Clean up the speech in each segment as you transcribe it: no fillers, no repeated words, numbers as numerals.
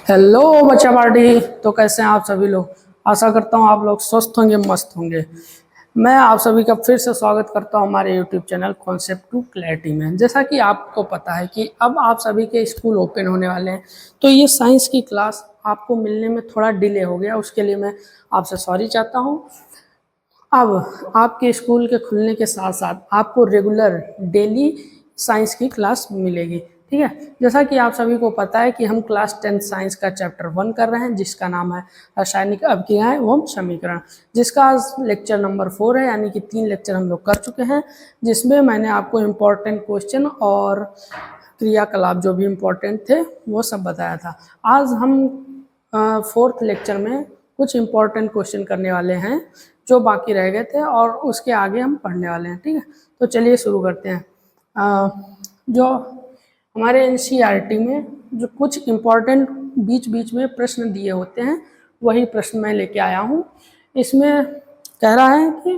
Hello बच्चा party. तो कैसे हैं आप सभी लोग। आशा करता हूँ आप लोग स्वस्थ होंगे, मस्त होंगे। मैं आप सभी का फिर से स्वागत करता हूँ हमारे YouTube channel Concept to Clarity में। जैसा कि आपको पता है कि अब आप सभी के स्कूल ओपन होने वाले हैं, तो ये साइंस की क्लास आपको मिलने में थोड़ा डिले हो गया, उसके लिए मैं आपसे सॉरी चाहता हूँ। अब आपके स्कूल के खुलने के साथ साथ आपको रेगुलर डेली साइंस की क्लास मिलेगी, ठीक है। जैसा कि आप सभी को पता है कि हम क्लास 10 साइंस का चैप्टर 1 कर रहे हैं, जिसका नाम है रासायनिक अभिक्रियाएं एवं समीकरण, जिसका आज लेक्चर नंबर 4 है, यानी कि 3 लेक्चर हम लोग कर चुके हैं, जिसमें मैंने आपको इम्पोर्टेंट क्वेश्चन और क्रियाकलाप जो भी इम्पोर्टेंट थे वो सब बताया था। आज हम 4th लेक्चर में कुछ इम्पोर्टेंट क्वेश्चन करने वाले हैं जो बाकी रह गए थे, और उसके आगे हम पढ़ने वाले हैं, ठीक है। तो चलिए शुरू करते हैं। जो हमारे एनसीईआरटी में जो कुछ इम्पोर्टेंट बीच बीच में प्रश्न दिए होते हैं, वही प्रश्न मैं लेके आया हूँ। इसमें कह रहा है कि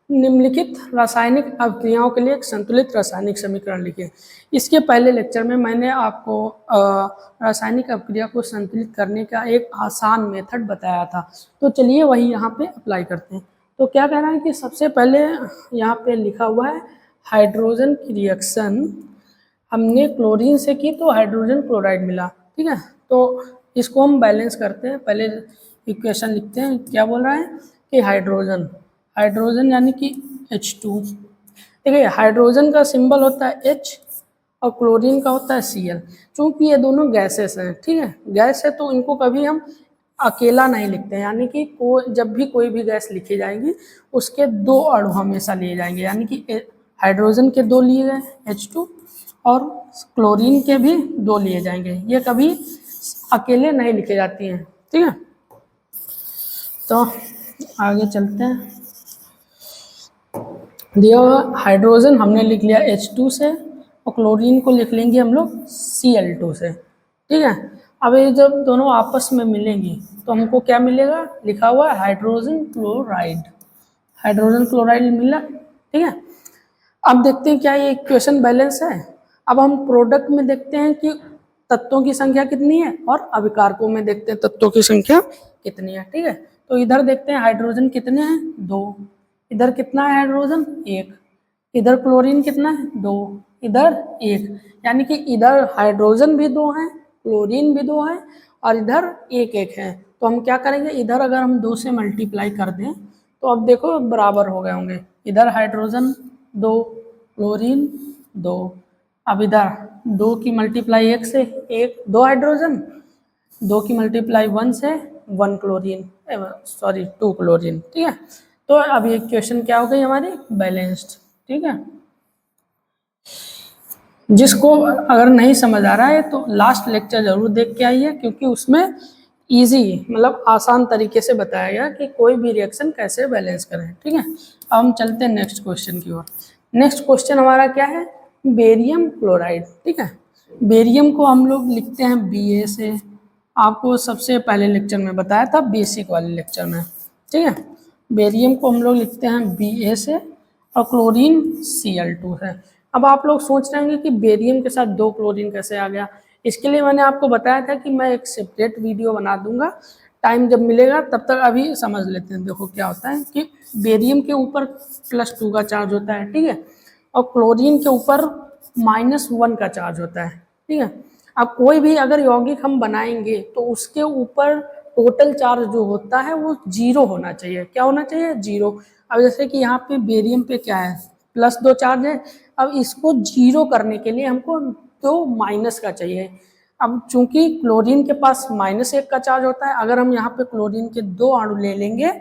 निम्नलिखित रासायनिक अभिक्रियाओं के लिए एक संतुलित रासायनिक समीकरण लिखें। इसके पहले लेक्चर में मैंने आपको रासायनिक अभिक्रिया को संतुलित करने का एक आसान मेथड बताया था, तो चलिए वही यहाँ पे अप्लाई करते हैं। तो क्या कह रहा है कि सबसे पहले यहाँ पे लिखा हुआ है हाइड्रोजन की रिएक्शन हमने क्लोरीन से की तो हाइड्रोजन क्लोराइड मिला, ठीक है। तो इसको हम बैलेंस करते हैं। पहले इक्वेशन लिखते हैं। क्या बोल रहा है कि हाइड्रोजन हाइड्रोजन यानी कि H2, देखिए हाइड्रोजन का सिंबल होता है H और क्लोरीन का होता है Cl। चूँकि ये दोनों गैसेस हैं, ठीक है, गैस है, तो इनको कभी हम अकेला नहीं लिखते हैं, यानी कि जब भी कोई भी गैस लिखी जाएगी उसके दो अणु हमेशा लिए जाएंगे, यानी कि हाइड्रोजन के दो लिए गए H2 और क्लोरीन के भी दो लिए जाएंगे। ये कभी अकेले नहीं लिखे जाती हैं, ठीक है। तो आगे चलते हैं। दिया हुआ हाइड्रोजन हमने लिख लिया H2 से, और क्लोरीन को लिख लेंगे हम लोग Cl2 से, ठीक है। अब ये जब दोनों आपस में मिलेंगी तो हमको क्या मिलेगा, लिखा हुआ है हाइड्रोजन क्लोराइड। हाइड्रोजन क्लोराइड मिला, ठीक है। अब देखते हैं क्या ये इक्वेशन बैलेंस है। अब हम प्रोडक्ट में देखते हैं कि तत्वों की संख्या कितनी है, और अभिकारकों में देखते हैं तत्वों की संख्या कितनी है, ठीक है। तो इधर देखते हैं हाइड्रोजन कितने हैं, 2। इधर कितना है हाइड्रोजन, 1। इधर क्लोरीन कितना है, 2। इधर 1, यानी कि इधर हाइड्रोजन भी 2 हैं, क्लोरीन भी 2 है, और इधर 1 है। तो हम क्या करेंगे, इधर अगर हम 2 से मल्टीप्लाई कर दें तो अब देखो बराबर हो गए होंगे। इधर हाइड्रोजन 2, क्लोरीन 2। अब इधर 2 की मल्टीप्लाई 1 से 1, 2 हाइड्रोजन, 2 की मल्टीप्लाई 1 से 1 क्लोरीन, सॉरी 2 क्लोरीन, ठीक है। तो अब ये इक्वेशन क्या हो गई हमारी, बैलेंस्ड, ठीक है। जिसको अगर नहीं समझ आ रहा है तो लास्ट लेक्चर जरूर देख के आइए, क्योंकि उसमें इजी मतलब आसान तरीके से बताया गया कि कोई भी रिएक्शन कैसे बैलेंस करें, ठीक है। अब हम चलते हैं नेक्स्ट क्वेश्चन की ओर। नेक्स्ट क्वेश्चन हमारा क्या है, बेरियम क्लोराइड, ठीक है। बेरियम को हम लोग लिखते हैं Ba से, आपको सबसे पहले लेक्चर में बताया था, बेसिक वाले लेक्चर में, ठीक है। बेरियम को हम लोग लिखते हैं Ba से, और क्लोरीन Cl2 है। अब आप लोग सोच रहे होंगे कि बेरियम के साथ 2 क्लोरीन कैसे आ गया। इसके लिए मैंने आपको बताया था कि मैं एक सेपरेट वीडियो बना दूंगा, टाइम जब मिलेगा तब तक अभी समझ लेते हैं। देखो क्या होता है कि बेरियम के ऊपर +2 का चार्ज होता है, ठीक है, और क्लोरीन के ऊपर -1 का चार्ज होता है, ठीक है। अब कोई भी अगर यौगिक हम बनाएंगे तो उसके ऊपर टोटल चार्ज जो होता है वो 0 होना चाहिए। क्या होना चाहिए, 0। अब जैसे कि यहाँ पे बेरियम पे क्या है, +2 चार्ज है। अब इसको 0 करने के लिए हमको 2 माइनस का चाहिए। अब चूंकि क्लोरीन के पास -1 का चार्ज होता है, अगर हम यहाँ पे क्लोरीन के 2 अणु ले लेंगे,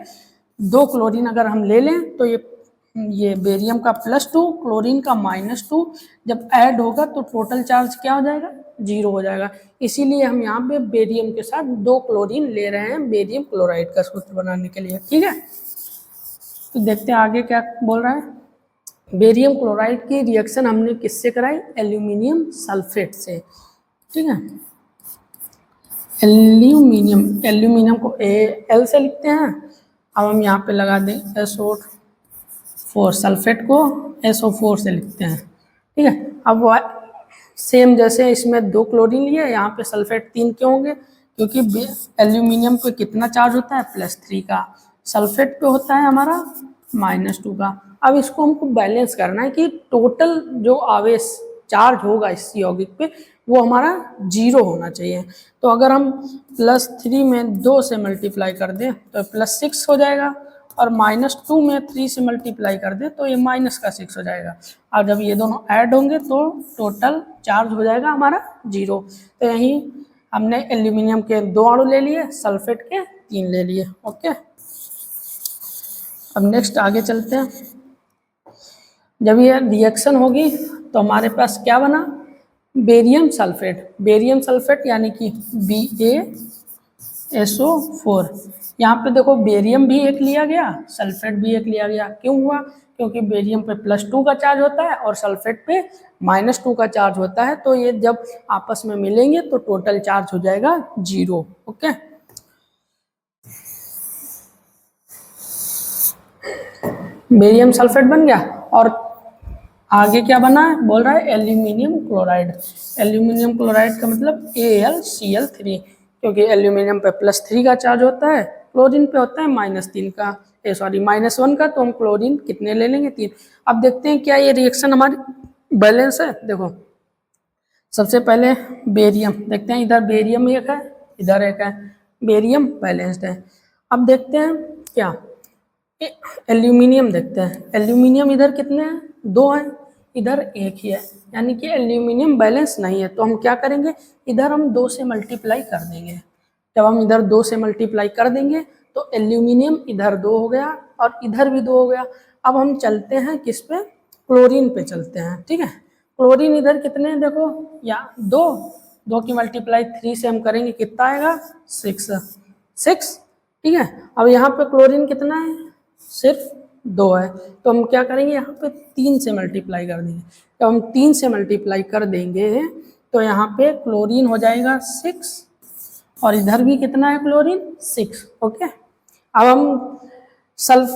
2 क्लोरीन अगर हम ले लें तो ये बेरियम का +2, क्लोरीन का -2, जब ऐड होगा तो टोटल चार्ज क्या हो जाएगा, 0 हो जाएगा। इसीलिए हम यहाँ पे बेरियम के साथ 2 क्लोरीन ले रहे हैं बेरियम क्लोराइड का सूत्र बनाने के लिए, ठीक है। तो देखते हैं आगे क्या बोल रहा है। बेरियम क्लोराइड की रिएक्शन हमने किससे कराई, एल्यूमिनियम सल्फेट से, ठीक है। एल्यूमिनियम को Al से लिखते हैं। अब हम यहाँ पे लगा दें SO4, सल्फेट को SO4 से लिखते हैं, ठीक है। अब सेम जैसे इसमें 2 क्लोरीन लिए, यहाँ पे सल्फेट 3 क्यों होंगे, क्योंकि एल्यूमिनियम पे कितना चार्ज होता है, +3 का, सल्फेट पे होता है हमारा -2 का। अब इसको हमको बैलेंस करना है कि टोटल जो आवेश चार्ज होगा इस यौगिक पे वो हमारा 0 होना चाहिए। तो अगर हम +3 में 2 से मल्टीप्लाई कर दें तो +6 हो जाएगा, और -2 में 3 से मल्टीप्लाई कर दें तो ये -6 हो जाएगा। और जब ये दोनों ऐड होंगे तो टोटल चार्ज हो जाएगा हमारा 0। तो यहीं हमने एल्यूमिनियम के 2 अणु ले लिए, सल्फेट के 3 ले लिए। ओके, अब नेक्स्ट आगे चलते हैं। जब ये रिएक्शन होगी तो हमारे पास क्या बना, बेरियम सल्फेट। बेरियम सल्फेट यानी कि BaSO4। यहाँ पे देखो बेरियम भी एक लिया गया, सल्फेट भी एक लिया गया। क्यों हुआ, क्योंकि बेरियम पे +2 का चार्ज होता है और सल्फेट पे -2 का चार्ज होता है। तो ये जब आपस में मिलेंगे तो टोटल चार्ज हो जाएगा 0। ओके, बेरियम सल्फेट बन गया। और आगे क्या बना है, बोल रहा है एल्यूमिनियम क्लोराइड। एल्यूमिनियम क्लोराइड का मतलब AlCl3, क्योंकि एल्यूमिनियम पे +3 का चार्ज होता है, क्लोरीन पे होता है -3 का, -1 का। तो हम क्लोरीन कितने ले लेंगे, 3। अब देखते हैं क्या ये रिएक्शन हमारी बैलेंस है। देखो सबसे पहले बेरियम देखते हैं, इधर बेरियम एक है, इधर एक है, बेरियम बैलेंस्ड है। अब देखते हैं क्या, एल्यूमिनियम देखते हैं। एल्यूमिनियम इधर कितने हैं, 2 हैं, इधर 1 ही है, यानी कि एल्यूमिनियम बैलेंस नहीं है। तो हम क्या करेंगे, इधर हम 2 से मल्टीप्लाई कर देंगे। जब हम इधर 2 से मल्टीप्लाई कर देंगे तो एल्यूमिनियम इधर 2 हो गया और इधर भी 2 हो गया। अब हम चलते हैं किस पे, क्लोरीन पे चलते हैं। ठीक है, क्लोरीन इधर कितने हैं, देखो या 2 की मल्टीप्लाई 3 से हम करेंगे, कितना आएगा, 6। ठीक है, अब यहाँ पे क्लोरीन कितना है, सिर्फ 2 है। तो हम क्या करेंगे, यहाँ पे 3 से मल्टीप्लाई कर देंगे। जब हम 3 से मल्टीप्लाई कर देंगे तो यहाँ पे क्लोरीन हो जाएगा 6, और इधर भी कितना है क्लोरीन, 6। ओके, अब हम सल्फ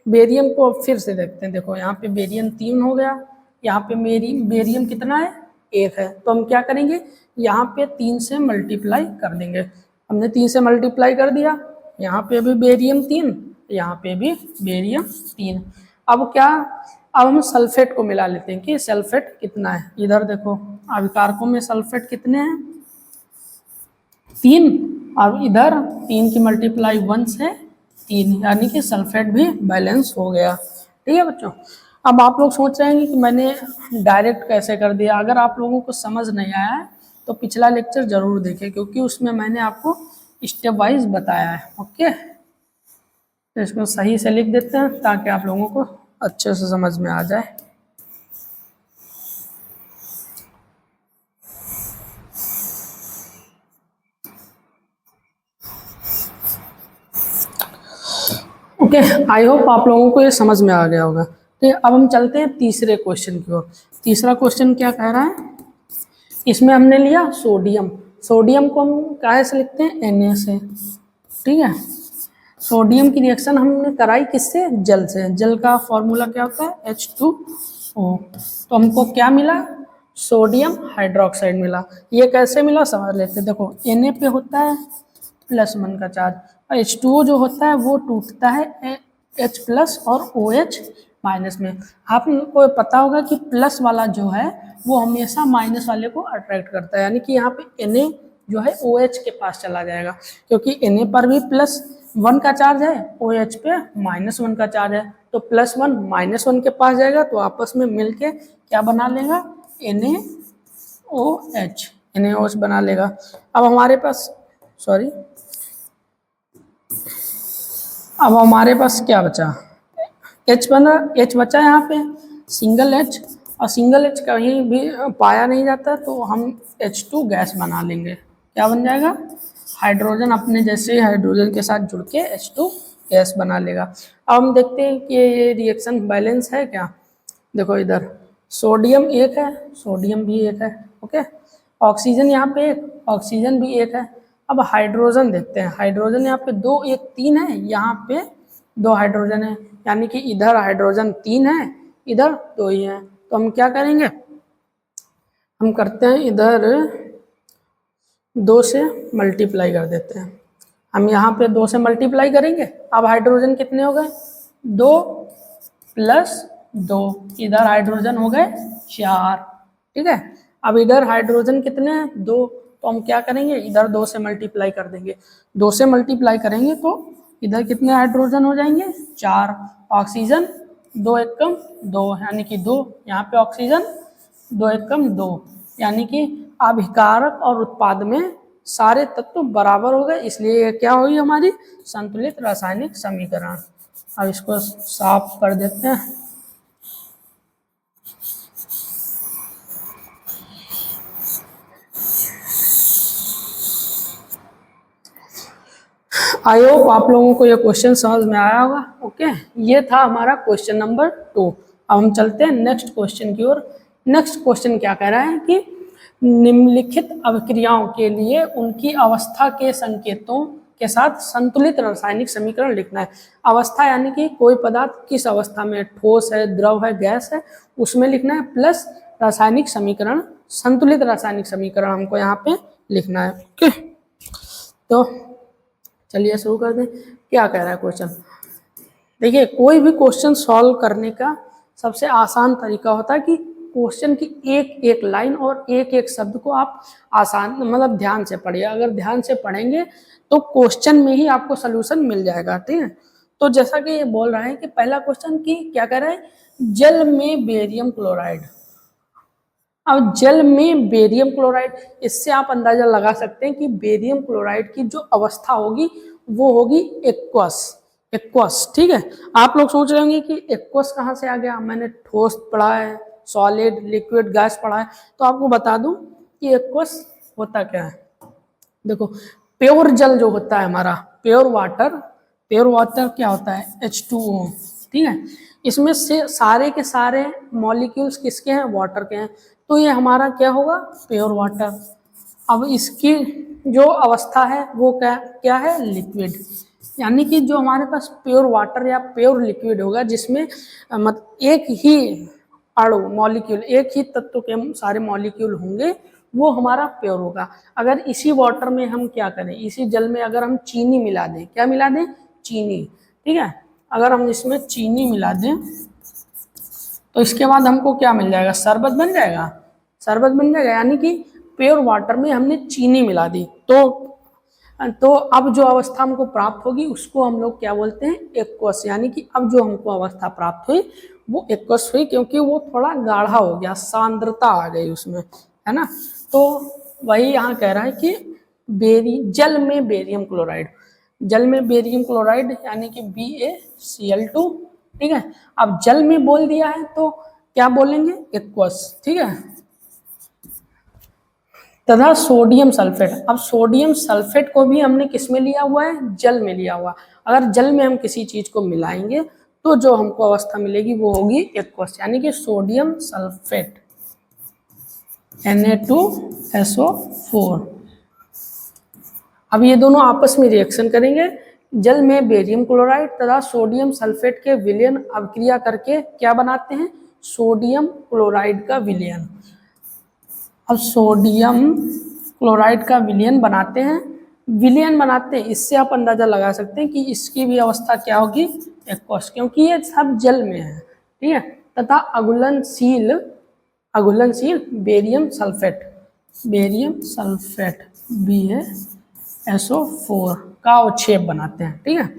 बेरियम को फिर से देखते हैं। देखो यहाँ पे बेरियम 3 हो गया, यहाँ पे मेरी बेरियम कितना है, 1 है। तो हम क्या करेंगे, यहाँ पे 3 से मल्टीप्लाई कर देंगे। हमने 3 से मल्टीप्लाई कर दिया, यहाँ पे भी बेरियम 3, यहाँ पे भी बेरियम 3। अब क्या, अब हम सल्फेट को मिला लेते हैं कि सल्फेट कितना है। इधर देखो अभिकारकों में सल्फेट कितने हैं, 3। अब इधर 3 की मल्टीप्लाई 1 से 3, यानी कि सल्फेट भी बैलेंस हो गया। ठीक है बच्चों, अब आप लोग सोच रहे हैं कि मैंने डायरेक्ट कैसे कर दिया। अगर आप लोगों को समझ नहीं आया है तो पिछला लेक्चर जरूर देखें, क्योंकि उसमें मैंने आपको स्टेप वाइज बताया है। ओके, तो इसको सही से लिख देते हैं ताकि आप लोगों को अच्छे से समझ में आ जाए। ओके, आई होप आप लोगों को ये समझ में आ गया होगा। तो अब हम चलते हैं तीसरे क्वेश्चन की ओर। तीसरा क्वेश्चन क्या कह रहा है, इसमें हमने लिया सोडियम। सोडियम को हम काहे से लिखते हैं, Na से। ठीक है, सोडियम की रिएक्शन हमने कराई किससे, जल से। जल का फॉर्मूला क्या होता है, H2O। तो हमको क्या मिला, सोडियम हाइड्रोक्साइड मिला। ये कैसे मिला समझ लेते हैं। देखो Na पे होता है +1 का चार्ज, और H2O जो होता है वो टूटता है H+ और OH- में। आपको पता होगा कि प्लस वाला जो है वो हमेशा माइनस वाले को अट्रैक्ट करता है, यानी कि यहाँ पे Na जो है OH के पास चला जाएगा, क्योंकि Na पर भी +1 का चार्ज है, OH पे -1 का चार्ज है। तो +1 -1 के पास जाएगा तो आपस में मिलके क्या बना लेगा, NaOH बना लेगा। अब हमारे पास अब हमारे पास क्या बचा, H बचा यहाँ पे, सिंगल H, और सिंगल H कहीं भी पाया नहीं जाता तो हम H2 गैस बना लेंगे। क्या बन जाएगा, हाइड्रोजन अपने जैसे हाइड्रोजन के साथ जुड़ के H2 गैस बना लेगा। अब हम देखते हैं कि ये रिएक्शन बैलेंस है क्या। देखो इधर सोडियम 1 है, सोडियम भी 1 है। ओके, ऑक्सीजन यहाँ पे 1, ऑक्सीजन भी 1 है। अब हाइड्रोजन देखते हैं, हाइड्रोजन यहाँ पे 2 1 3 है, यहाँ पे 2 हाइड्रोजन है, यानी कि इधर हाइड्रोजन 3 है, इधर 2 ही है। तो हम क्या करेंगे, हम करते हैं इधर 2 से मल्टीप्लाई कर देते हैं। हम यहाँ पे 2 से मल्टीप्लाई करेंगे। अब हाइड्रोजन कितने हो गए? 2 प्लस 2, इधर हाइड्रोजन हो गए 4। ठीक है, अब इधर हाइड्रोजन कितने हैं? 2, तो हम क्या करेंगे? इधर 2 से मल्टीप्लाई कर देंगे। 2 से मल्टीप्लाई करेंगे तो इधर कितने हाइड्रोजन हो जाएंगे? 4। ऑक्सीजन 2 एकम 2, यानी कि 2। यहाँ पे ऑक्सीजन 2 एकम 2, यानी कि अभिकारक और उत्पाद में सारे तत्व बराबर हो गए, इसलिए ये क्या हुई हमारी संतुलित रासायनिक समीकरण। अब इसको साफ कर देते हैं। आई होप आप लोगों को ये क्वेश्चन समझ में आया होगा। ओके, ये था हमारा क्वेश्चन नंबर 2। अब हम चलते हैं नेक्स्ट क्वेश्चन की ओर। नेक्स्ट क्वेश्चन क्या कह रहा है कि निम्नलिखित अभिक्रियाओं के लिए उनकी अवस्था के संकेतों के साथ संतुलित रासायनिक समीकरण लिखना है। अवस्था यानी कि कोई पदार्थ किस अवस्था में, ठोस है, द्रव है, गैस है, उसमें लिखना है, प्लस रासायनिक समीकरण, संतुलित रासायनिक समीकरण हमको यहाँ पे लिखना है। ओके, तो चलिए शुरू कर दें। क्या कह रहा है क्वेश्चन? देखिए, कोई भी क्वेश्चन सॉल्व करने का सबसे आसान तरीका होता है कि क्वेश्चन की एक एक लाइन और एक एक शब्द को आप आसान मतलब ध्यान से पढ़िए। अगर ध्यान से पढ़ेंगे तो क्वेश्चन में ही आपको सोल्यूशन मिल जाएगा। ठीक है, तो जैसा कि ये बोल रहा है कि पहला क्वेश्चन की क्या कह रहा है? जल में बेरियम क्लोराइड। अब जल में बेरियम क्लोराइड, इससे आप अंदाजा लगा सकते हैं कि बेरियम क्लोराइड की जो अवस्था होगी वो होगी एक्वस। एक्वस, ठीक है। आप लोग सोच रहे होंगे कि एक्वस कहाँ से आ गया? मैंने ठोस पढ़ा है, सॉलिड, लिक्विड, गैस पढ़ा है। तो आपको बता दूं कि एक्वस होता क्या है। देखो, प्योर जल जो होता है हमारा, प्योर वाटर क्या होता है? H2O। ठीक है, इसमें से सारे के सारे मॉलिक्यूल्स किसके हैं? वाटर के हैं। तो ये हमारा क्या होगा? Pure water. अब इसकी जो अवस्था है वो क्या है? लिक्विड। यानी कि जो हमारे पास प्योर वाटर या प्योर लिक्विड होगा जिसमें मतलब एक ही अणु, मॉलिक्यूल, एक ही तत्व के सारे मॉलिक्यूल होंगे, वो हमारा प्योर होगा। अगर इसी वाटर में हम क्या करें, इसी जल में अगर हम चीनी मिला दें, क्या मिला दें? चीनी। ठीक है, अगर हम इसमें चीनी मिला दें तो इसके बाद हमको क्या मिल जाएगा? शरबत बन जाएगा। शरबत बन जाएगा, यानी कि प्योर वाटर में हमने चीनी मिला दी। तो अब जो अवस्था हमको प्राप्त होगी उसको हम लोग क्या बोलते हैं? एक्वस। यानी कि अब जो हमको अवस्था प्राप्त हुई वो एक्वस हुई, क्योंकि वो थोड़ा गाढ़ा हो गया, सांद्रता आ गई उसमें, है ना। तो वही यहाँ कह रहा है कि जल में बेरियम क्लोराइड, जल में बेरियम क्लोराइड यानी कि BaCl2। ठीक है, अब जल में बोल दिया है तो क्या बोलेंगे? एक्वस। ठीक है, तथा सोडियम सल्फेट। अब सोडियम सल्फेट को भी हमने किस में लिया हुआ है? जल में लिया हुआ। अगर जल में हम किसी चीज को मिलाएंगे तो जो हमको अवस्था मिलेगी वो होगी एक्वस, यानी कि सोडियम सल्फेट Na2SO4। अब ये दोनों आपस में रिएक्शन करेंगे। जल में बेरियम क्लोराइड तथा सोडियम सल्फेट के विलयन अभिक्रिया करके क्या बनाते हैं? सोडियम क्लोराइड का विलयन। अब सोडियम क्लोराइड का विलयन बनाते हैं। विलयन बनाते हैं, इससे आप अंदाजा लगा सकते हैं कि इसकी भी अवस्था क्या होगी? एक्वस, क्योंकि ये सब जल में है। ठीक है, तथा अघुलनशील बेरियम सल्फेट BaSO4 का अवक्षेप बनाते हैं। ठीक है,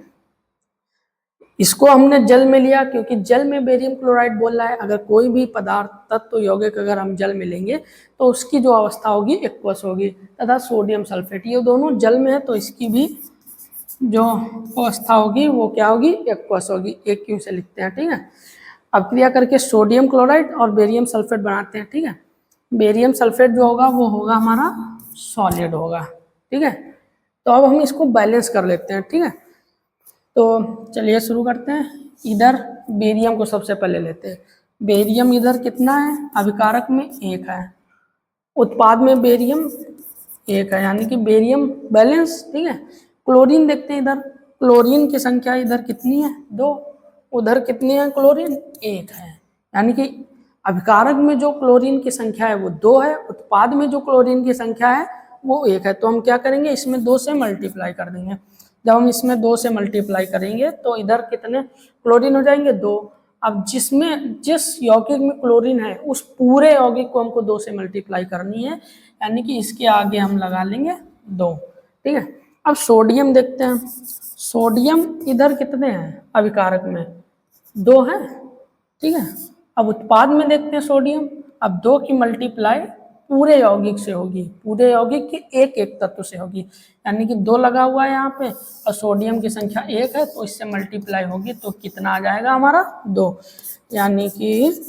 इसको हमने जल में लिया क्योंकि जल में बेरियम क्लोराइड बोल रहा है। अगर कोई भी पदार्थ, तत्व, यौगिक अगर हम जल में लेंगे तो उसकी जो अवस्था होगी एक्वस होगी। तथा सोडियम सल्फेट, ये दोनों जल में है तो इसकी भी जो अवस्था होगी वो क्या होगी? एक्वस होगी। एक क्यू से लिखते हैं। ठीक है, अभिक्रिया करके सोडियम क्लोराइड और बेरियम सल्फेट बनाते हैं। ठीक है, बेरियम सल्फेट जो होगा वो होगा हमारा सॉलिड होगा। ठीक है, तो अब हम इसको बैलेंस कर लेते हैं। ठीक है, तो चलिए शुरू करते हैं। इधर बेरियम को सबसे पहले लेते हैं। बेरियम इधर कितना है? अभिकारक में 1 है, उत्पाद में बेरियम 1 है, यानी कि बेरियम बैलेंस। ठीक है, क्लोरीन देखते हैं। इधर क्लोरीन की संख्या इधर कितनी है? 2। उधर कितनी है? क्लोरीन 1 है, यानी कि अभिकारक में जो क्लोरीन की संख्या है वो 2 है, उत्पाद में जो क्लोरीन की संख्या है वो 1 है, तो हम क्या करेंगे, इसमें 2 से मल्टीप्लाई कर देंगे। जब हम इसमें 2 से मल्टीप्लाई करेंगे तो इधर कितने क्लोरीन हो जाएंगे, 2। अब जिस यौगिक में क्लोरीन है उस पूरे यौगिक को हमको 2 से मल्टीप्लाई करनी है, यानी कि इसके आगे हम लगा लेंगे 2। ठीक है, अब सोडियम देखते हैं। सोडियम इधर कितने हैं अभिकारक में, 2 हैं। ठीक है, अब उत्पाद में देखते हैं सोडियम। अब 2 की मल्टीप्लाई पूरे यौगिक से होगी, पूरे यौगिक के एक एक तत्व से होगी, यानी कि 2 लगा हुआ है यहाँ पे और सोडियम की संख्या 1 है, तो इससे मल्टीप्लाई होगी तो कितना आ जाएगा हमारा, 2। यानी कि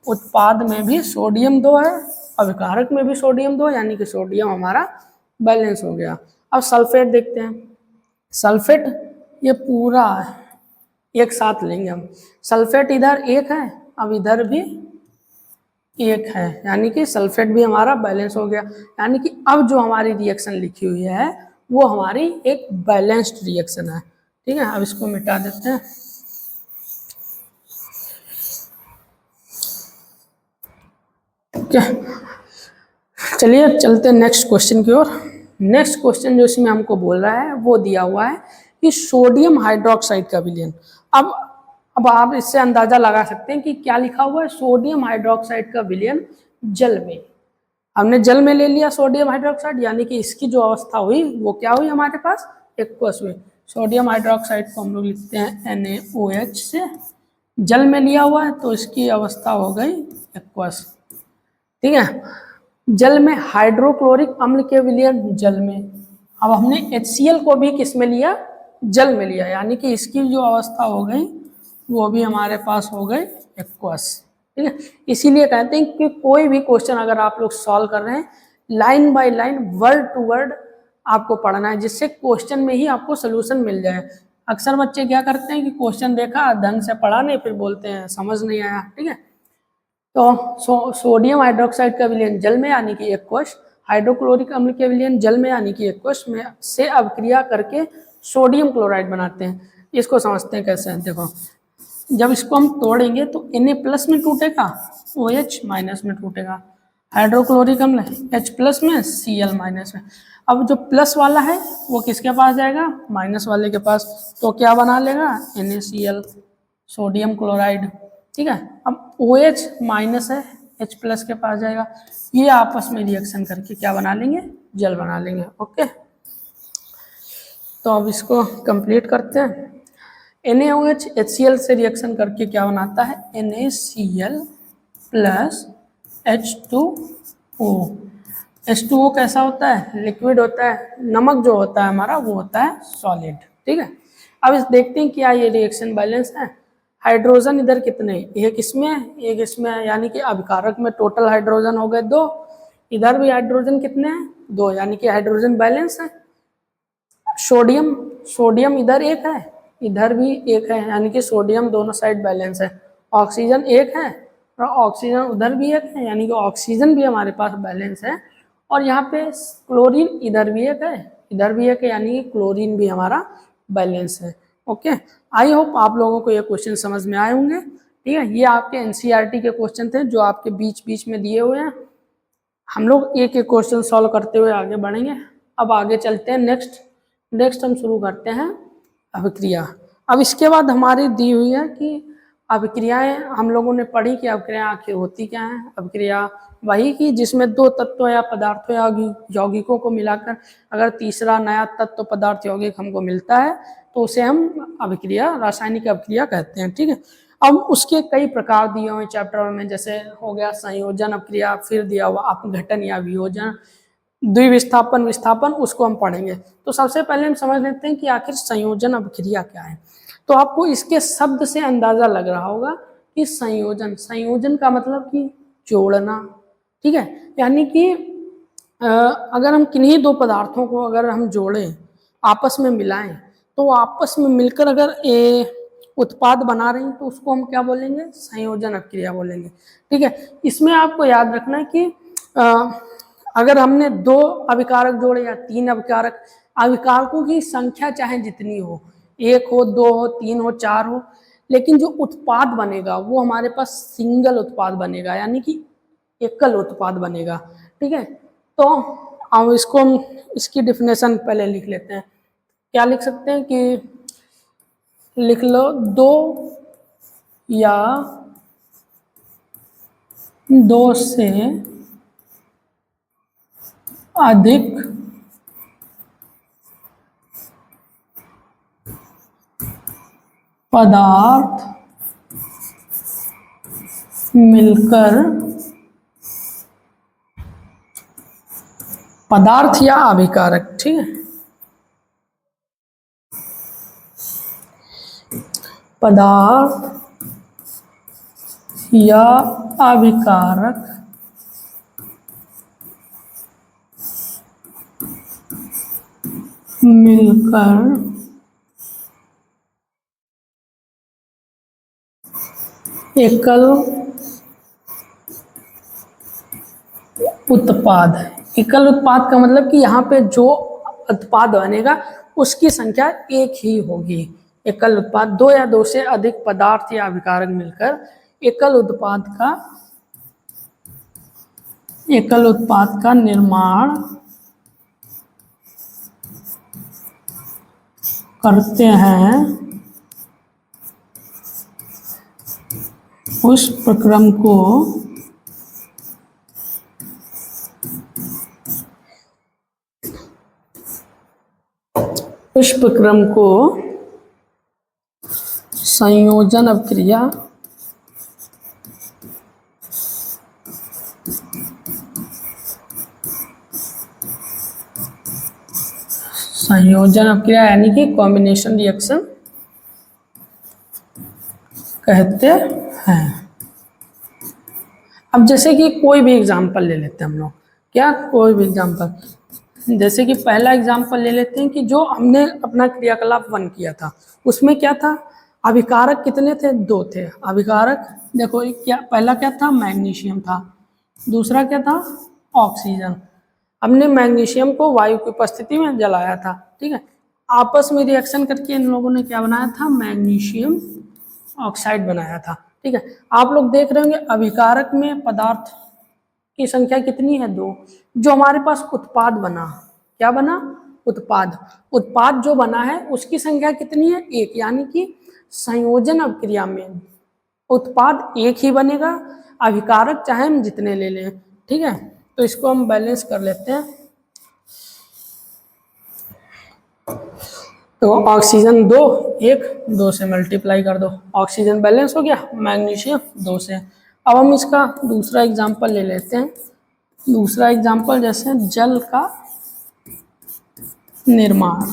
उत्पाद में भी सोडियम 2 है, अभिकारक में भी सोडियम 2, यानी कि सोडियम हमारा बैलेंस हो गया। अब सल्फेट देखते हैं। सल्फेट ये पूरा एक साथ लेंगे हम। सल्फेट इधर 1 है, अब इधर भी 1 है, यानी कि सल्फेट भी हमारा बैलेंस हो गया। यानी कि अब जो हमारी रिएक्शन लिखी हुई है वो हमारी एक बैलेंस्ड रिएक्शन है। ठीक है, अब इसको मिटा देते हैं। ठीक है, चलिए चलते हैं नेक्स्ट क्वेश्चन की ओर। नेक्स्ट क्वेश्चन जो इसमें हमको बोल रहा है वो दिया हुआ है कि सोडियम हाइड्रोक्साइड का विलयन। अब आप इससे अंदाजा लगा सकते हैं कि क्या लिखा हुआ है, सोडियम हाइड्रोक्साइड का विलयन जल में। हमने जल में ले लिया सोडियम हाइड्रोक्साइड, यानी कि इसकी जो अवस्था हुई वो क्या हुई हमारे पास, एक्वस हुई। सोडियम हाइड्रोक्साइड को हम लोग लिखते हैं NaOH से, जल में लिया हुआ है तो इसकी अवस्था हो गई एक्वस। ठीक है, जल में हाइड्रोक्लोरिक अम्ल के विलयन जल में। अब हमने HCl को भी किस में लिया, जल में लिया, यानी कि इसकी जो अवस्था हो गई वो भी हमारे पास हो गई एक्वस। ठीक है, इसीलिए कहते हैं कि कोई भी क्वेश्चन अगर आप लोग सॉल्व कर रहे हैं, line by line word to word आपको पढ़ना है, जिससे क्वेश्चन में ही आपको सोल्यूशन मिल जाए। अक्सर बच्चे क्या करते हैं कि क्वेश्चन देखा, ढंग से पढ़ा नहीं, फिर बोलते हैं समझ नहीं आया। ठीक है, तो सोडियम हाइड्रोक्साइड का विलयन जल में यानी कि एक्वस, हाइड्रोक्लोरिक अम्ल के विलयन जल में यानी कि एक्वस में से अभिक्रिया करके सोडियम क्लोराइड बनाते हैं। इसको समझते हैं कैसे हैं, देखो जब इसको हम तोड़ेंगे तो Na+ में टूटेगा, OH- में टूटेगा, हाइड्रोक्लोरिक अम्ल H+ में, Cl- में। अब जो प्लस वाला है वो किसके पास जाएगा, माइनस वाले के पास, तो क्या बना लेगा, NaCl, सोडियम क्लोराइड। ठीक है, अब OH- है, H+ के पास जाएगा, ये आपस में रिएक्शन करके क्या बना लेंगे, जल बना लेंगे। ओके, तो अब इसको कंप्लीट करते हैं। NaOH HCl से रिएक्शन करके क्या बनाता है, NaCl प्लस H2O। H2O कैसा होता है, लिक्विड होता है। नमक जो होता है हमारा वो होता है सॉलिड। ठीक है, अब इस देखते हैं क्या ये रिएक्शन बैलेंस है। हाइड्रोजन इधर कितने, एक इसमें है, एक इसमें है, यानी कि अभिकारक में टोटल हाइड्रोजन हो गए 2, इधर भी हाइड्रोजन कितने हैं, 2, यानी कि हाइड्रोजन बैलेंस है। सोडियम इधर 1 है, इधर भी 1 है, यानी कि सोडियम दोनों साइड बैलेंस है। ऑक्सीजन 1 है और ऑक्सीजन उधर भी 1 है, यानी कि ऑक्सीजन भी हमारे पास बैलेंस है। और यहाँ पे क्लोरीन इधर भी 1 है, इधर भी 1 है, यानी कि क्लोरीन भी हमारा बैलेंस है। ओके, आई होप आप लोगों को ये क्वेश्चन समझ में आए होंगे। ठीक है, ये आपके NCERT के क्वेश्चन थे जो आपके बीच बीच में दिए हुए हैं। हम लोग एक एक क्वेश्चन सॉल्व करते हुए आगे बढ़ेंगे। अब आगे चलते हैं, नेक्स्ट हम शुरू करते हैं अभिक्रिया। अब इसके बाद हमारी दी हुई है कि अभिक्रियाएं हम लोगों ने पढ़ी कि अभिक्रिया आखिर होती क्या है। अभिक्रिया वही कि जिसमें 2 तत्वों या पदार्थों या यौगिकों को मिलाकर अगर तीसरा नया तत्व पदार्थ यौगिक हमको मिलता है तो उसे हम अभिक्रिया, रासायनिक अभिक्रिया कहते हैं। ठीक है, अब उसके कई प्रकार दिए हुए चैप्टर में, जैसे हो गया संयोजन अभिक्रिया, फिर दिया हुआ अपघटन या वियोजन, द्विविस्थापन, विस्थापन, उसको हम पढ़ेंगे। तो सबसे पहले हम समझ लेते हैं कि आखिर संयोजन अभिक्रिया क्या है। तो आपको इसके शब्द से अंदाजा लग रहा होगा कि संयोजन का मतलब कि जोड़ना। ठीक है, यानी कि अगर हम किन्हीं 2 पदार्थों को अगर हम जोड़ें, आपस में मिलाएं, तो आपस में मिलकर अगर उत्पाद बना रहे हैं तो उसको हम क्या बोलेंगे, संयोजन अभिक्रिया बोलेंगे। ठीक है, इसमें आपको याद रखना है कि अगर हमने 2 अभिकारक जोड़े या 3 अभिकारकों की संख्या चाहे जितनी हो, 1 हो, 2 हो, 3 हो, 4 हो, लेकिन जो उत्पाद बनेगा वो हमारे पास सिंगल उत्पाद बनेगा, यानी कि एकल उत्पाद बनेगा। ठीक है, तो अब इसको हम इसकी डिफिनेशन पहले लिख लेते हैं। क्या लिख सकते हैं कि लिख लो, दो या दो से अधिक पदार्थ मिलकर पदार्थ या अभिकारक, ठीक है, पदार्थ या अभिकारक मिलकर एकल उत्पाद है। एकल उत्पाद का मतलब कि यहाँ पे जो उत्पाद बनेगा उसकी संख्या एक ही होगी। एकल उत्पाद, दो या दो से अधिक पदार्थ या अभिकारक मिलकर एकल उत्पाद का निर्माण करते हैं। उस प्रक्रम को संयोजन अभिक्रिया यानी कि कॉम्बिनेशन रिएक्शन कहते हैं। अब जैसे कि कोई भी एग्जांपल ले लेते हैं हम लोग, क्या कोई भी एग्जांपल, जैसे कि पहला एग्जांपल ले लेते हैं कि जो हमने अपना क्रियाकलाप 1 किया था उसमें क्या था, अभिकारक कितने थे, 2 थे अभिकारक। देखो क्या पहला क्या था, मैग्नीशियम था, दूसरा क्या था, ऑक्सीजन। हमने मैग्नीशियम को वायु की उपस्थिति में जलाया था, ठीक है, आपस में रिएक्शन करके इन लोगों ने क्या बनाया था, मैग्नीशियम ऑक्साइड बनाया था, ठीक है। आप लोग देख रहे होंगे अभिकारक में पदार्थ की संख्या कितनी है, 2। जो हमारे पास उत्पाद बना, क्या बना, उत्पाद जो बना है उसकी संख्या कितनी है, 1, यानी कि संयोजन अभिक्रिया में उत्पाद एक ही बनेगा, अभिकारक चाहे हम जितने ले लें, ठीक है। तो इसको हम बैलेंस कर लेते हैं। तो ऑक्सीजन 2, 1, 2 से मल्टीप्लाई कर दो, ऑक्सीजन बैलेंस हो गया, मैग्नीशियम 2 से। अब हम इसका दूसरा एग्जांपल ले लेते हैं। दूसरा एग्जांपल जैसे जल का निर्माण,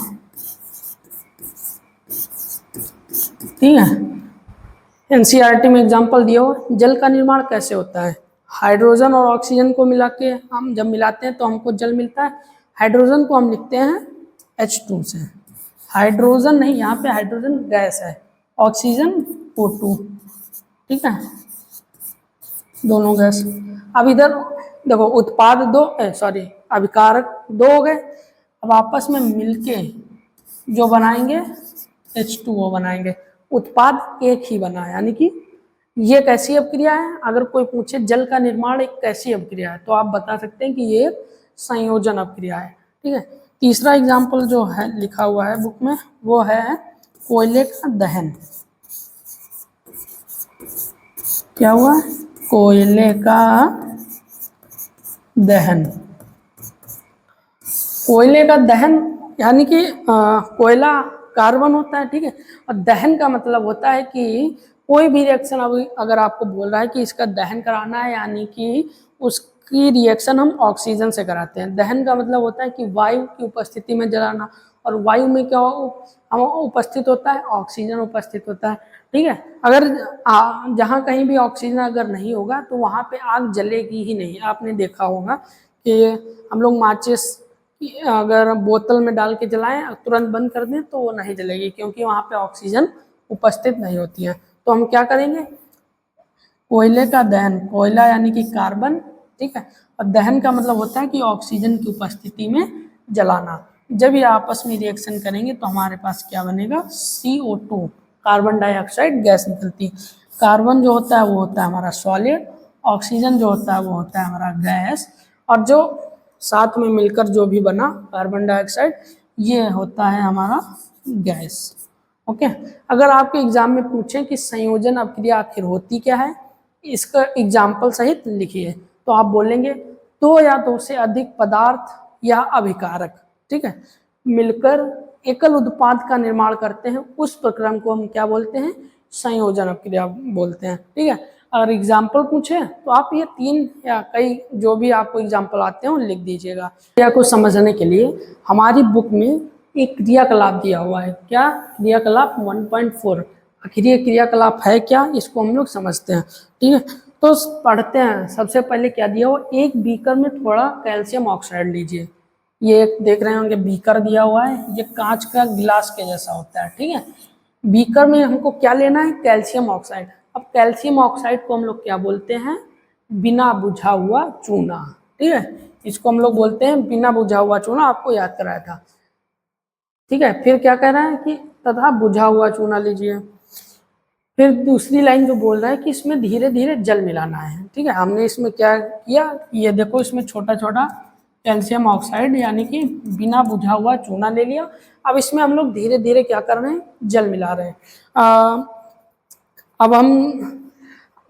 ठीक है, एनसीईआरटी में एग्जांपल दिया हुआ। जल का निर्माण कैसे होता है, हाइड्रोजन और ऑक्सीजन को मिला के हम जब मिलाते हैं तो हमको जल मिलता है। हाइड्रोजन को हम लिखते हैं H2 से, हाइड्रोजन नहीं, यहाँ पे हाइड्रोजन गैस है, ऑक्सीजन O2, ठीक है, दोनों गैस। अब इधर देखो उत्पाद 2, अभिकारक 2 हो गए। अब आपस में मिलके जो बनाएंगे H2O बनाएंगे, उत्पाद एक ही बना है, यानी कि ये कैसी अभिक्रिया है। अगर कोई पूछे जल का निर्माण एक कैसी अभिक्रिया है तो आप बता सकते हैं कि ये संयोजन अभिक्रिया है, ठीक है। तीसरा एग्जाम्पल जो है लिखा हुआ है बुक में वो है कोयले का दहन। क्या हुआ, कोयले का दहन। कोयले का दहन यानी कि कोयला कार्बन होता है, ठीक है, और दहन का मतलब होता है कि कोई भी रिएक्शन अगर आपको बोल रहा है कि इसका दहन कराना है, यानी कि उसकी रिएक्शन हम ऑक्सीजन से कराते हैं। दहन का मतलब होता है कि वायु की उपस्थिति में जलाना, और वायु में क्या उपस्थित होता है, ऑक्सीजन उपस्थित होता है, ठीक है। अगर जहाँ कहीं भी ऑक्सीजन अगर नहीं होगा तो वहाँ पे आग जलेगी ही नहीं। आपने देखा होगा कि हम लोग माचिस अगर बोतल में डाल के जलाएं तुरंत बंद कर दें तो वो नहीं जलेगी, क्योंकि वहाँ पे ऑक्सीजन उपस्थित नहीं होती है। तो हम क्या करेंगे, कोयले का दहन, कोयला यानी कि कार्बन, ठीक है, और दहन का मतलब होता है कि ऑक्सीजन की उपस्थिति में जलाना। जब ये आपस में रिएक्शन करेंगे तो हमारे पास क्या बनेगा, CO2, कार्बन डाइऑक्साइड गैस निकलती है। कार्बन जो होता है वो होता है हमारा सॉलिड, ऑक्सीजन जो होता है वो होता है हमारा गैस, और जो साथ में मिलकर जो भी बना कार्बन डाइऑक्साइड, ये होता है हमारा गैस। ओके, अगर आपके एग्जाम में पूछें कि संयोजन अभिक्रिया आखिर होती क्या है, इसका एग्जाम्पल सहित लिखिए, तो आप बोलेंगे दो या दो से अधिक पदार्थ या अभिकारक, ठीक है, मिलकर एकल उत्पाद का निर्माण करते हैं, उस प्रक्रम को हम क्या बोलते हैं, संयोजन अभिक्रिया बोलते हैं। ठीक है, अगर एग्जाम्पल पूछे तो आप ये 3 या कई जो भी आपको एग्जाम्पल आते हैं वो लिख दीजिएगा। क्रिया को समझने के लिए हमारी बुक में एक क्रियाकलाप दिया हुआ है। क्या क्रियाकलाप 1.4, आखिर ये क्रियाकलाप है क्या, इसको हम लोग समझते हैं। ठीक है, तो पढ़ते हैं। सबसे पहले क्या दिया हुआ, एक बीकर में थोड़ा कैल्शियम ऑक्साइड लीजिए। ये एक देख रहे होंगे बीकर दिया हुआ है, ये कांच का गिलास के जैसा होता है। ठीक है, बीकर में हमको क्या लेना है, कैल्शियम ऑक्साइड। अब कैल्शियम ऑक्साइड को हम लोग क्या बोलते हैं, बिना बुझा हुआ चूना। ठीक है, इसको हम लोग बोलते हैं बिना बुझा हुआ चूना, आपको याद कराया था। ठीक है, फिर क्या कह रहा है कि तथा बुझा हुआ चूना लीजिए। फिर दूसरी लाइन जो बोल रहा है कि इसमें धीरे धीरे जल मिलाना है। ठीक है, हमने इसमें क्या किया, ये देखो इसमें छोटा छोटा कैल्शियम ऑक्साइड यानी कि बिना बुझा हुआ चूना ले लिया। अब इसमें हम लोग धीरे धीरे क्या कर रहे हैं, जल मिला रहे हैं। अब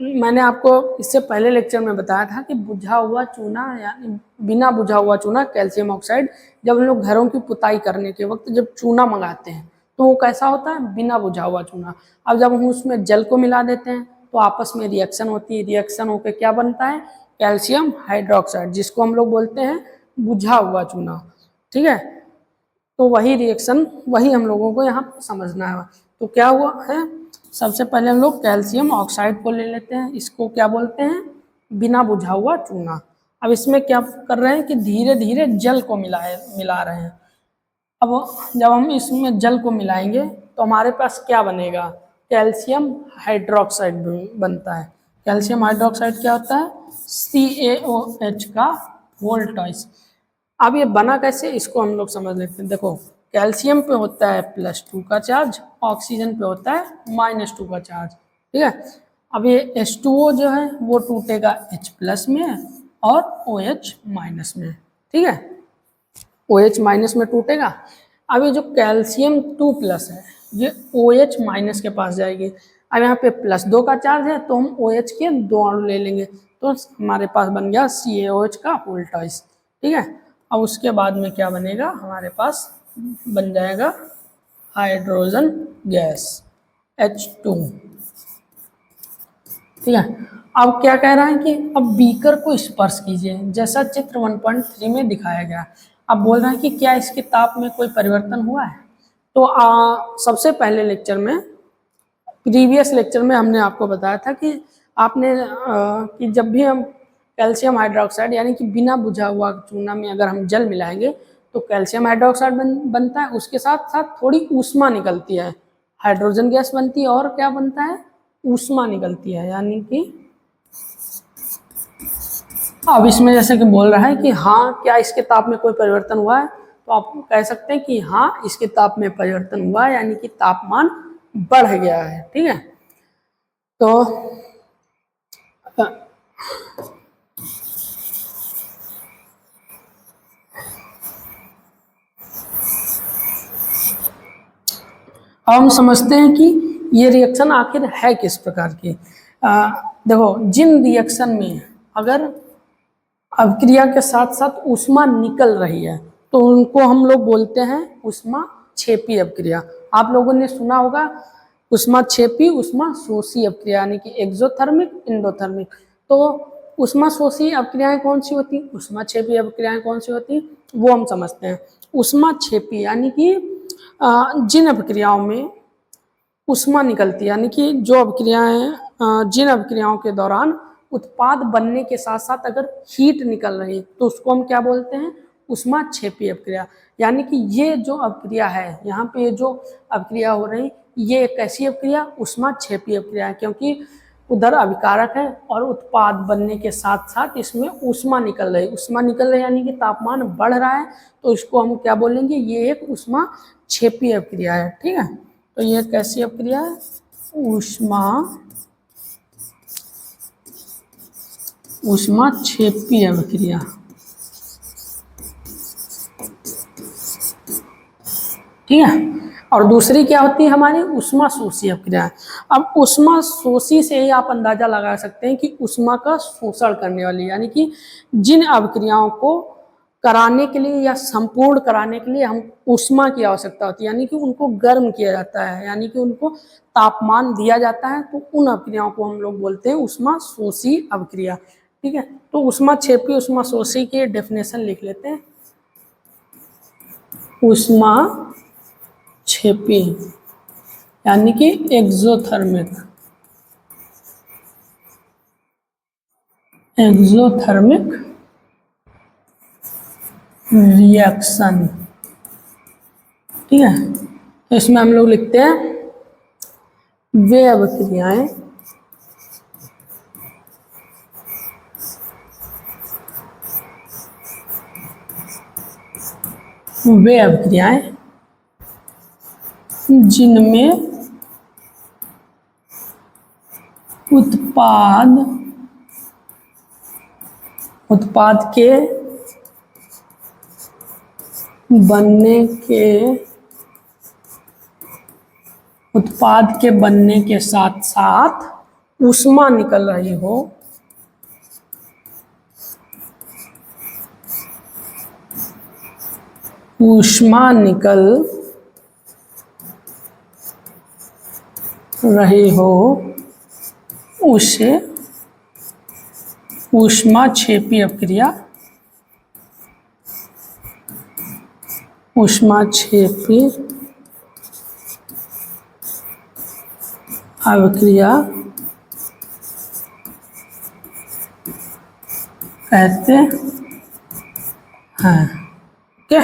मैंने आपको इससे पहले लेक्चर में बताया था कि बुझा हुआ चूना यानी बिना बुझा हुआ चूना कैल्शियम ऑक्साइड, जब हम लोग घरों की पुताई करने के वक्त जब चूना मंगाते हैं तो वो कैसा होता है, बिना बुझा हुआ चूना। अब जब हम उसमें जल को मिला देते हैं तो आपस में रिएक्शन होती है, रिएक्शन होकर क्या बनता है, कैल्शियम हाइड्रोक्साइड, जिसको हम लोग बोलते हैं बुझा हुआ चूना। ठीक है, तो वही रिएक्शन वही हम लोगों को यहाँ समझना है। तो क्या हुआ है, सबसे पहले हम लोग कैल्शियम ऑक्साइड को ले लेते हैं, इसको क्या बोलते हैं, बिना बुझा हुआ चूना। अब इसमें क्या कर रहे हैं कि धीरे धीरे जल को मिला रहे हैं। अब जब हम इसमें जल को मिलाएंगे तो हमारे पास क्या बनेगा, कैल्शियम हाइड्रोक्साइड बनता है। कैल्शियम हाइड्रोक्साइड क्या होता है, CaOH का होल ट्वाइस। अब ये बना कैसे, इसको हम लोग समझ लेते हैं। देखो कैल्शियम पे होता है +2 का चार्ज, ऑक्सीजन पे होता है -2 का चार्ज। ठीक है, अब ये H2O जो है वो टूटेगा H+ में और OH- में। ठीक है, OH- में टूटेगा। अब ये जो कैल्शियम 2+ है ये OH- के पास जाएगी। अब यहाँ पे +2 का चार्ज है तो हम OH के 2 अणु ले लेंगे, तो हमारे पास बन गया CaOH का होल ट्वाइस। ठीक है, अब उसके बाद में क्या बनेगा, हमारे पास बन जाएगा हाइड्रोजन गैस H2। ठीक है, अब क्या कह रहा है कि अब बीकर को स्पर्श कीजिए, जैसा चित्र 1.3 में दिखाया गया। अब बोल रहा है कि क्या इसके ताप में कोई परिवर्तन हुआ है। तो सबसे पहले लेक्चर में, प्रीवियस लेक्चर में हमने आपको बताया था कि कि जब भी हम कैल्शियम हाइड्रोक्साइड यानी कि बिना बुझा हुआ चूना में अगर हम जल मिलाएंगे तो कैल्शियम हाइड्रोक्साइड बनता है, उसके साथ साथ थोड़ी ऊष्मा निकलती है, हाइड्रोजन गैस बनती है, और क्या बनता है, ऊष्मा निकलती है। यानी कि अब इसमें जैसे कि बोल रहा है कि हाँ क्या इसके ताप में कोई परिवर्तन हुआ है, तो आप कह सकते हैं कि हाँ इसके ताप में परिवर्तन हुआ है, यानी कि तापमान बढ़ गया है। ठीक है, तो अब हम समझते हैं कि ये रिएक्शन आखिर है किस प्रकार की। देखो जिन रिएक्शन में अगर अभिक्रिया के साथ साथ ऊष्मा निकल रही है तो उनको हम लोग बोलते हैं ऊष्माक्षेपी अभिक्रिया। आप लोगों ने सुना होगा ऊष्माक्षेपी ऊष्माशोषी अभिक्रिया, यानी कि एक्सोथर्मिक इंडोथर्मिक। तो ऊष्माशोषी अभिक्रियाएं कौन सी होती, ऊष्माक्षेपी अभिक्रियाएं कौन सी होती, वो हम समझते हैं। ऊष्माक्षेपी यानी कि जिन अभिक्रियाओं में ऊष्मा निकलती है, यानी कि जो अभिक्रियाएं जिन अभिक्रियाओं के दौरान उत्पाद बनने के साथ साथ अगर हीट निकल रही है तो उसको हम क्या बोलते हैं, ऊष्माक्षेपी अभिक्रिया। यानी कि ये जो अभिक्रिया है, यहाँ पे जो अभिक्रिया हो रही ये एक ऐसी अभिक्रिया ऊष्माक्षेपी अभिक्रिया है, क्योंकि उधर अभिकारक है और उत्पाद बनने के साथ साथ इसमें ऊष्मा निकल रही, ऊष्मा निकल रही यानी कि तापमान बढ़ रहा है, तो इसको हम क्या बोलेंगे, ये एक ऊष्माक्षेपी अभिक्रिया है। ठीक है, तो ये कैसी अभिक्रिया है, ऊष्माक्षेपी अभिक्रिया। ठीक है। और दूसरी क्या होती है हमारी ऊष्माशोषी अभिक्रिया। अब ऊष्माशोषी से ही आप अंदाजा लगा सकते हैं कि ऊष्मा का शोषण करने वाली, यानी कि जिन अभिक्रियाओं को कराने के लिए या संपूर्ण कराने के लिए हम ऊष्मा की आवश्यकता होती है, यानी कि उनको गर्म किया जाता है, यानी कि उनको तापमान दिया जाता है, तो उन अभिक्रियाओं को हम लोग बोलते हैं ऊष्माशोषी अभिक्रिया। ठीक है, तो ऊष्माक्षेपी ऊष्माशोषी की डेफिनेशन लिख लेते हैं। ऊष्माक्षेपी यानी कि एक्सोथर्मिक रिएक्शन। ठीक है, तो इसमें हम लोग लिखते हैं वे अभिक्रियाएं जिनमें उत्पाद के बनने के साथ साथ ऊष्मा निकल रही हो, उसे ऊष्माक्षेपी अभिक्रिया कहते हैं। ठीक है,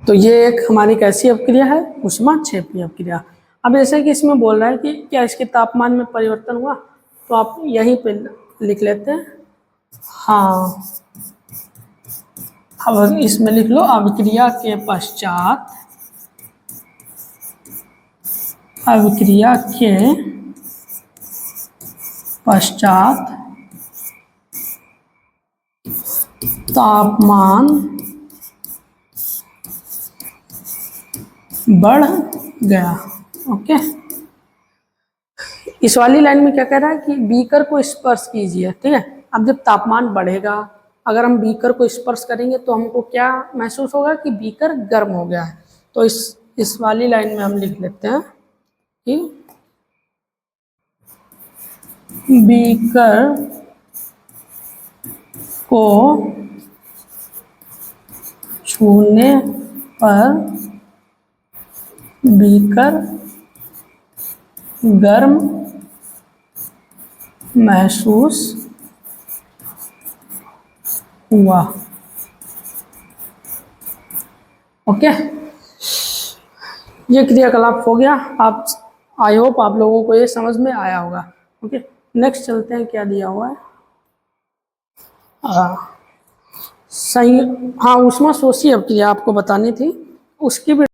तो ये एक हमारी कैसी अभिक्रिया है, ऊष्माक्षेपी अभिक्रिया। अब जैसे कि इसमें बोल रहा है कि क्या इसके तापमान में परिवर्तन हुआ, तो आप यहीं पे लिख लेते हैं हाँ। अब इसमें लिख लो अभिक्रिया के पश्चात तापमान बढ़ गया। ओके, इस वाली लाइन में क्या कह रहा है कि बीकर को स्पर्श कीजिए। ठीक है, अब जब तापमान बढ़ेगा, अगर हम बीकर को स्पर्श करेंगे तो हमको क्या महसूस होगा कि बीकर गर्म हो गया है। तो इस वाली लाइन में हम लिख लेते हैं कि बीकर को छूने पर बीकर गर्म महसूस हुआ। ओके, ये क्रियाकलाप हो गया। आप आई होप आप लोगों को ये समझ में आया होगा। ओके, नेक्स्ट चलते हैं, क्या दिया हुआ है। सही, हाँ, ऊष्माशोषी अभिक्रिया आपको बतानी थी, उसकी भी